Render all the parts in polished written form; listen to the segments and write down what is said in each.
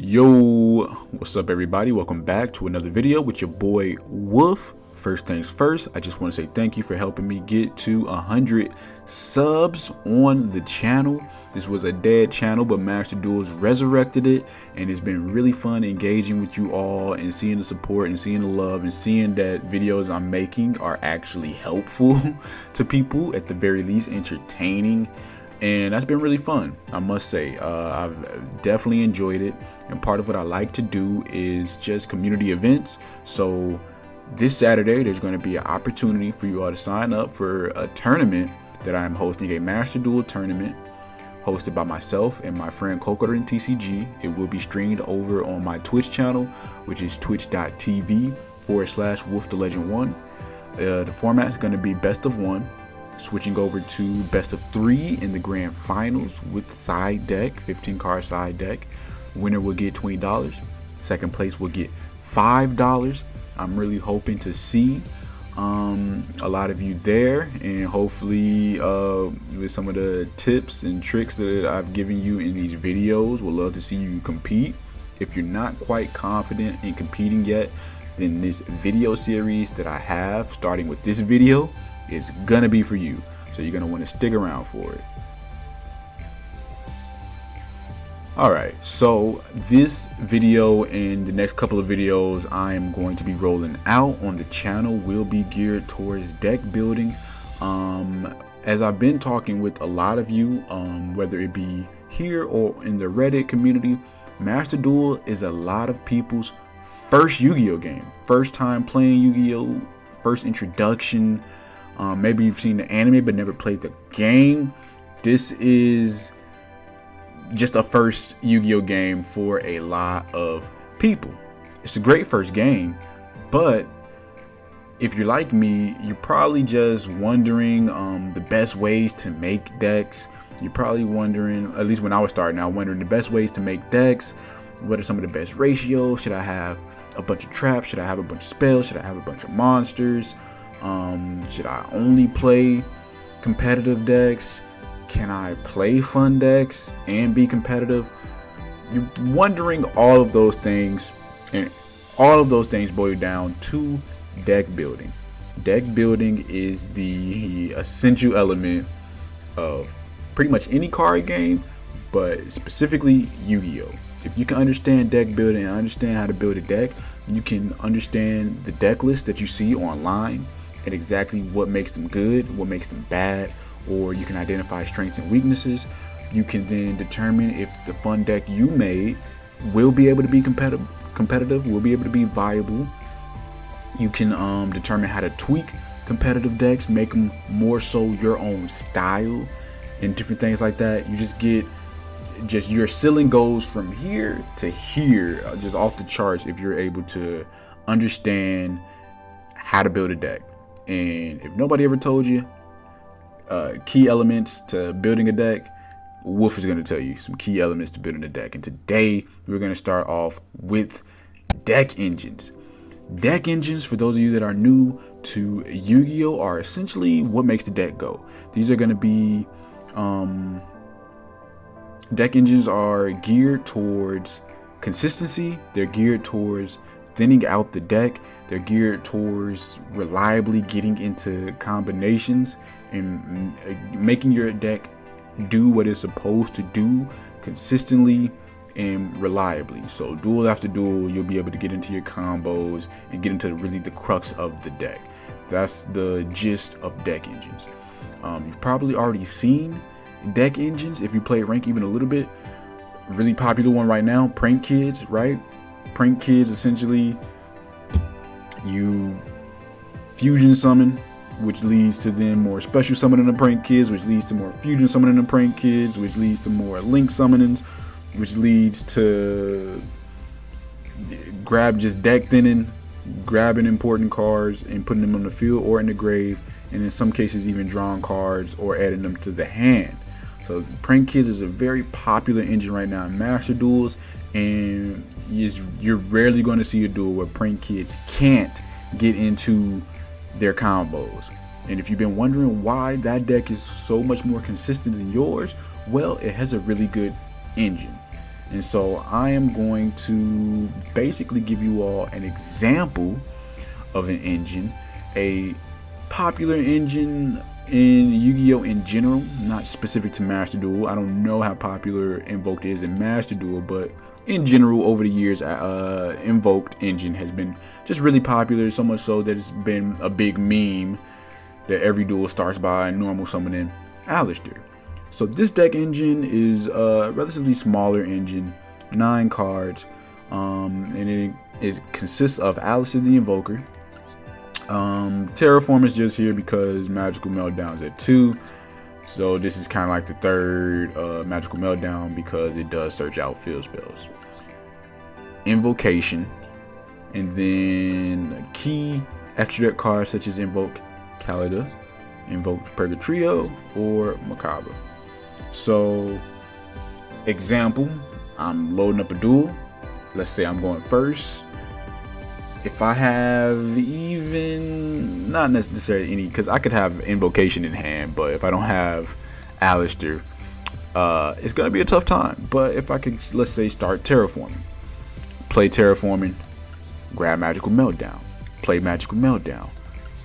Yo, what's up everybody? Welcome back to another video with your boy Wolf. First things first, I just want to say thank you for helping me get to 100 subs on the channel. This was a dead channel, but Master Duel's resurrected it, and it's been really fun engaging with you all and seeing the support and seeing the love and seeing that videos I'm making are actually helpful to people, at the very least entertaining. And that's been really fun, I must say. I've definitely enjoyed it, and part of what I like to do is just community events. So this Saturday there's going to be an opportunity for you all to sign up for a tournament that I'm hosting, a Master Duel tournament hosted by myself and my friend Coco and TCG. It will be streamed over on my Twitch channel, which is twitch.tv/WolfTheLegend1. The format is going to be best of one, switching over to best of 3 in the grand finals with side deck, 15 card side deck. Winner will get $20. Second place will get $5. I'm really hoping to see a lot of you there, and hopefully with some of the tips and tricks that I've given you in these videos, we'll love to see you compete. If you're not quite confident in competing yet, then this video series that I have starting with this video, it's gonna be for you, so you're gonna want to stick around for it. Alright, so this video and the next couple of videos I am going to be rolling out on the channel will be geared towards deck building. As I've been talking with a lot of you, whether it be here or in the Reddit community, Master Duel is a lot of people's first Yu-Gi-Oh game. First time playing Yu-Gi-Oh, first introduction. Maybe you've seen the anime but never played the game. This is just a first Yu-Gi-Oh game for a lot of people. It's a great first game, but if you're like me, you're probably just wondering the best ways to make decks. You're probably wondering, at least when I was starting out, wondering the best ways to make decks. What are some of the best ratios? Should I have a bunch of traps? Should I have a bunch of spells? Should I have a bunch of monsters? Should I only play competitive decks? Can I play fun decks and be competitive? You're wondering all of those things, and all of those things boil down to deck building. Deck building is the essential element of pretty much any card game, but specifically Yu-Gi-Oh! If you can understand deck building and understand how to build a deck, you can understand the deck list that you see online and exactly what makes them good, what makes them bad, or you can identify strengths and weaknesses. You can then determine if the fun deck you made will be able to be competitive, will be able to be viable. You can determine how to tweak competitive decks, make them more so your own style and different things like that. You just get, your ceiling goes from here to here, just off the charts, if you're able to understand how to build a deck. And if nobody ever told you key elements to building a deck, Wolf is going to tell you some key elements to building a deck. And today we're going to start off with deck engines. Deck engines, for those of you that are new to Yu-Gi-Oh, are essentially what makes the deck go. These are going to be deck engines are geared towards consistency. They're geared towards thinning out the deck. They're geared towards reliably getting into combinations and making your deck do what it's supposed to do consistently and reliably. So duel after duel, you'll be able to get into your combos and get into really the crux of the deck. That's the gist of deck engines. You've probably already seen deck engines if you play rank even a little bit. Really popular one right now, Prank Kids, right? Prank Kids, essentially you fusion summon, which leads to then more special summoning the Prank Kids, which leads to more fusion summoning the Prank Kids, which leads to more link summonings, which leads to just deck thinning, grabbing important cards and putting them on the field or in the grave, and in some cases even drawing cards or adding them to the hand. So Prank Kids is a very popular engine right now in Master Duels, and you're rarely going to see a duel where Prank Kids can't get into their combos. And if you've been wondering why that deck is so much more consistent than yours, well, it has a really good engine. And so I am going to basically give you all an example of an engine, a popular engine in Yu-Gi-Oh in general, not specific to Master Duel. I don't know how popular Invoked is in Master Duel, but in general over the years, Invoked engine has been just really popular, so much so that it's been a big meme that every duel starts by normal summoning Alistair. So this deck engine is a relatively smaller engine, 9 cards, and it consists of Alistair the Invoker. Terraform is just here because Magical Meltdown's at 2. So this is kind of like the third Magical Meltdown because it does search out field spells. Invocation, and then key extra deck cards such as Invoke Calida, Invoke Purgatrio, or Macabre. So, example, I'm loading up a duel. Let's say I'm going first. If I have even, not necessarily any, because I could have Invocation in hand, but if I don't have Alistair, it's going to be a tough time. But if I could, let's say, start Terraforming. Play Terraforming, grab Magical Meltdown. Play Magical Meltdown,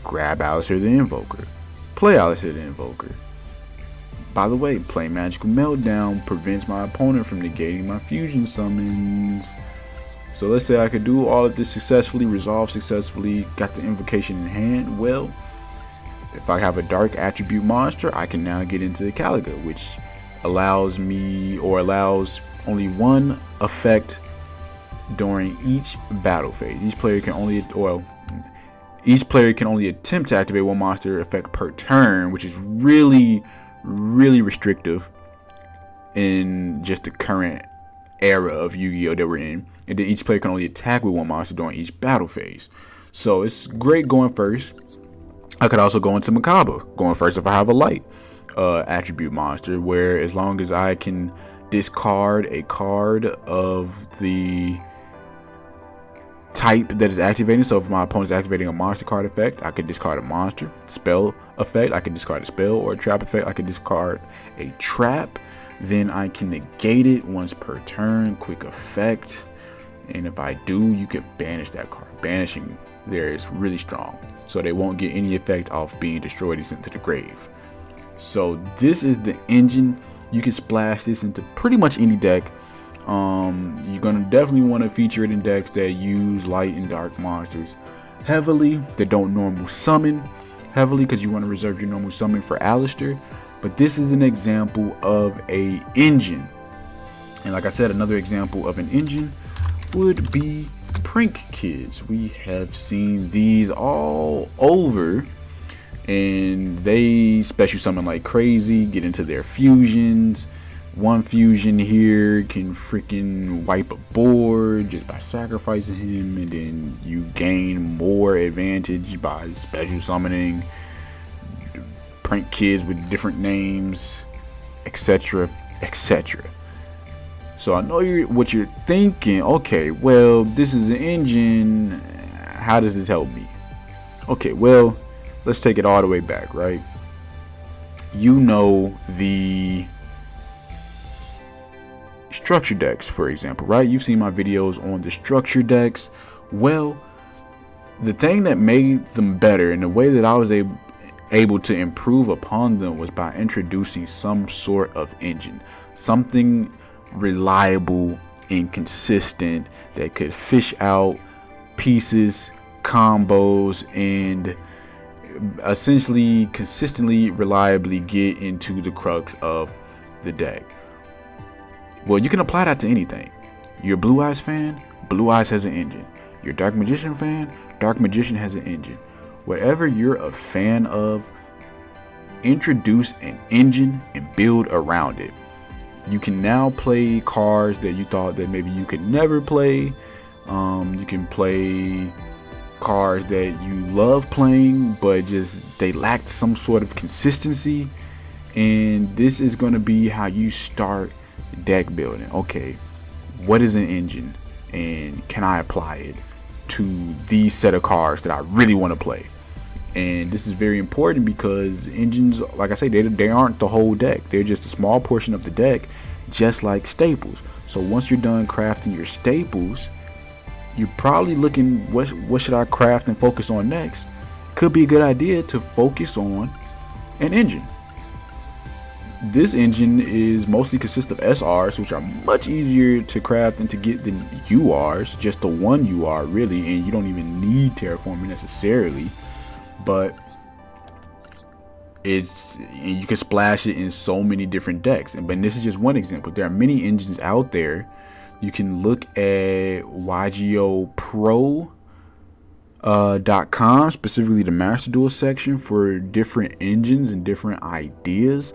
grab Alistair the Invoker. Play Alistair the Invoker. By the way, playing Magical Meltdown prevents my opponent from negating my fusion summons. So let's say I could do all of this successfully, resolve successfully, got the invocation in hand. Well, if I have a dark attribute monster, I can now get into the Caliga, which allows me, or allows only one effect during each battle phase. Each player can only attempt to activate one monster effect per turn, which is really restrictive in just the current era of Yu-Gi-Oh that we're in. And then each player can only attack with one monster during each battle phase. So it's great going first. I could also go into Macabre, going first if I have a light attribute monster, where as long as I can discard a card of the type that is activating. So if my opponent is activating a monster card effect, I could discard a monster. Spell effect, I can discard a spell, or a trap effect, I can discard a trap. Then I can negate it once per turn, quick effect. And if I do, you can banish that card. Banishing there is really strong, so they won't get any effect off being destroyed and sent to the grave. So this is the engine. You can splash this into pretty much any deck. You're gonna definitely want to feature it in decks that use light and dark monsters heavily, that don't normal summon heavily, because you want to reserve your normal summon for Alistair. But this is an example of a engine, and like I said, another example of an engine would be Prank Kids. We have seen these all over, and they special summon like crazy, get into their fusions. One fusion here can freaking wipe a board just by sacrificing him, and then you gain more advantage by special summoning Prank Kids with different names, etc, etc. So I know what you're thinking. Okay, well, this is an engine. How does this help me? Okay, well, let's take it all the way back, right? You know the structure decks, for example, right? You've seen my videos on the structure decks. Well, the thing that made them better, and the way that I was able to improve upon them, was by introducing some sort of engine, something reliable and consistent that could fish out pieces, combos, and essentially consistently, reliably get into the crux of the deck. Well, you can apply that to anything. You're a Blue Eyes fan, Blue Eyes has an engine. You're a Dark Magician fan, Dark Magician has an engine. Whatever you're a fan of, introduce an engine and build around it. You can now play cards that you thought that maybe you could never play. You can play cards that you love playing, but just they lacked some sort of consistency. And this is going to be how you start deck building. Okay, what is an engine, and can I apply it to these set of cards that I really want to play? And this is very important because engines, like I say, they aren't the whole deck. They're just a small portion of the deck, just like staples. So once you're done crafting your staples, you're probably looking, what should I craft and focus on next? Could be a good idea to focus on an engine. This engine is mostly consists of SRs, which are much easier to craft and to get than URs, just the one UR really, and you don't even need terraforming necessarily, but you can splash it in so many different decks. But this is just one example. There are many engines out there. You can look at Yugioh Pro.com, specifically the Master Duel section, for different engines and different ideas.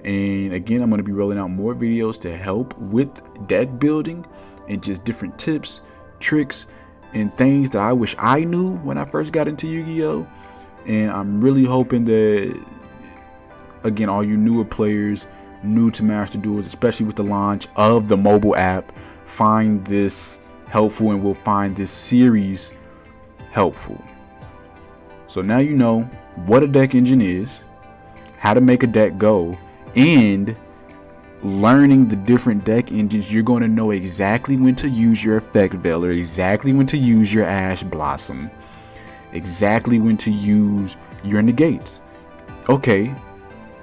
And again, I'm going to be rolling out more videos to help with deck building and just different tips, tricks, and things that I wish I knew when I first got into Yu-Gi-Oh! And I'm really hoping that, again, all you newer players, new to Master Duels, especially with the launch of the mobile app, find this helpful and will find this series helpful. So now you know what a deck engine is, how to make a deck go, and learning the different deck engines. You're going to know exactly when to use your Effect Veiler, exactly when to use your Ash Blossom, exactly when to use your negates. Okay,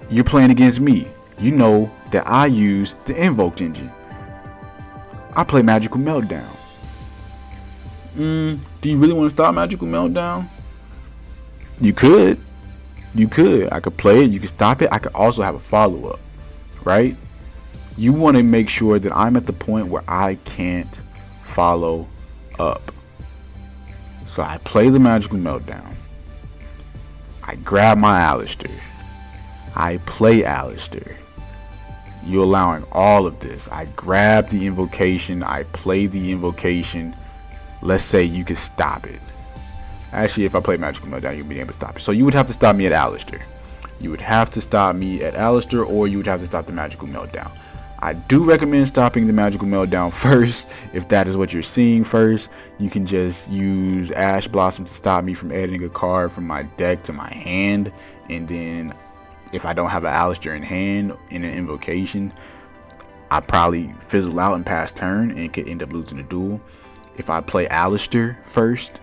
you're playing against me. You know that I use the Invoked engine. I play Magical Meltdown. Do you really want to stop Magical Meltdown? You could. I could play it. You could stop it. I could also have a follow-up, right? You want to make sure that I'm at the point where I can't follow up. So I play the Magical Meltdown. I grab my Alistair. I play Alistair. You're allowing all of this. I grab the invocation. I play the invocation. Let's say you can stop it. Actually, if I play Magical Meltdown, you'll be able to stop it. So you would have to stop me at Alistair. You would have to stop me at Alistair, or you would have to stop the Magical Meltdown. I do recommend stopping the Magical Meltdown first. If that is what you're seeing first, you can just use Ash Blossom to stop me from adding a card from my deck to my hand. And then if I don't have an Alistair in hand in an invocation, I probably fizzle out and pass turn and could end up losing the duel. If I play Alistair first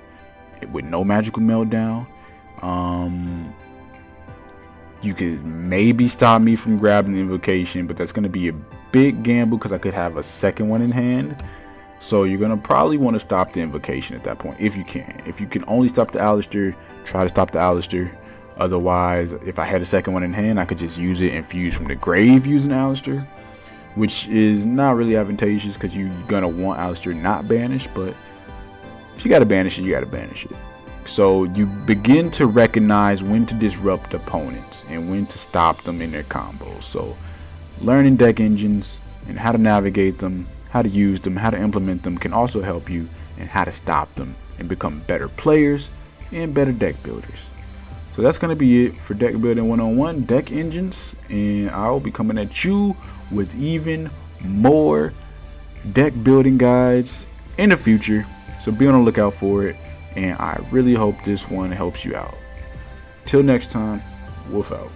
with no Magical Meltdown, you could maybe stop me from grabbing the invocation, but that's going to be a big gamble because I could have a second one in hand. So you're going to probably want to stop the invocation at that point if you can. If you can only stop the Alistair, try to stop the Alistair. Otherwise, if I had a second one in hand, I could just use it and fuse from the grave using Alistair, which is not really advantageous because you're going to want Alistair not banished. But if you got to banish it, you got to banish it. So you begin to recognize when to disrupt opponents and when to stop them in their combos. So learning deck engines and how to navigate them, how to use them, how to implement them can also help you in how to stop them and become better players and better deck builders. So that's going to be it for Deck Building 101, deck engines, and I'll be coming at you with even more deck building guides in the future. So be on the lookout for it, and I really hope this one helps you out. Till next time, wolf out.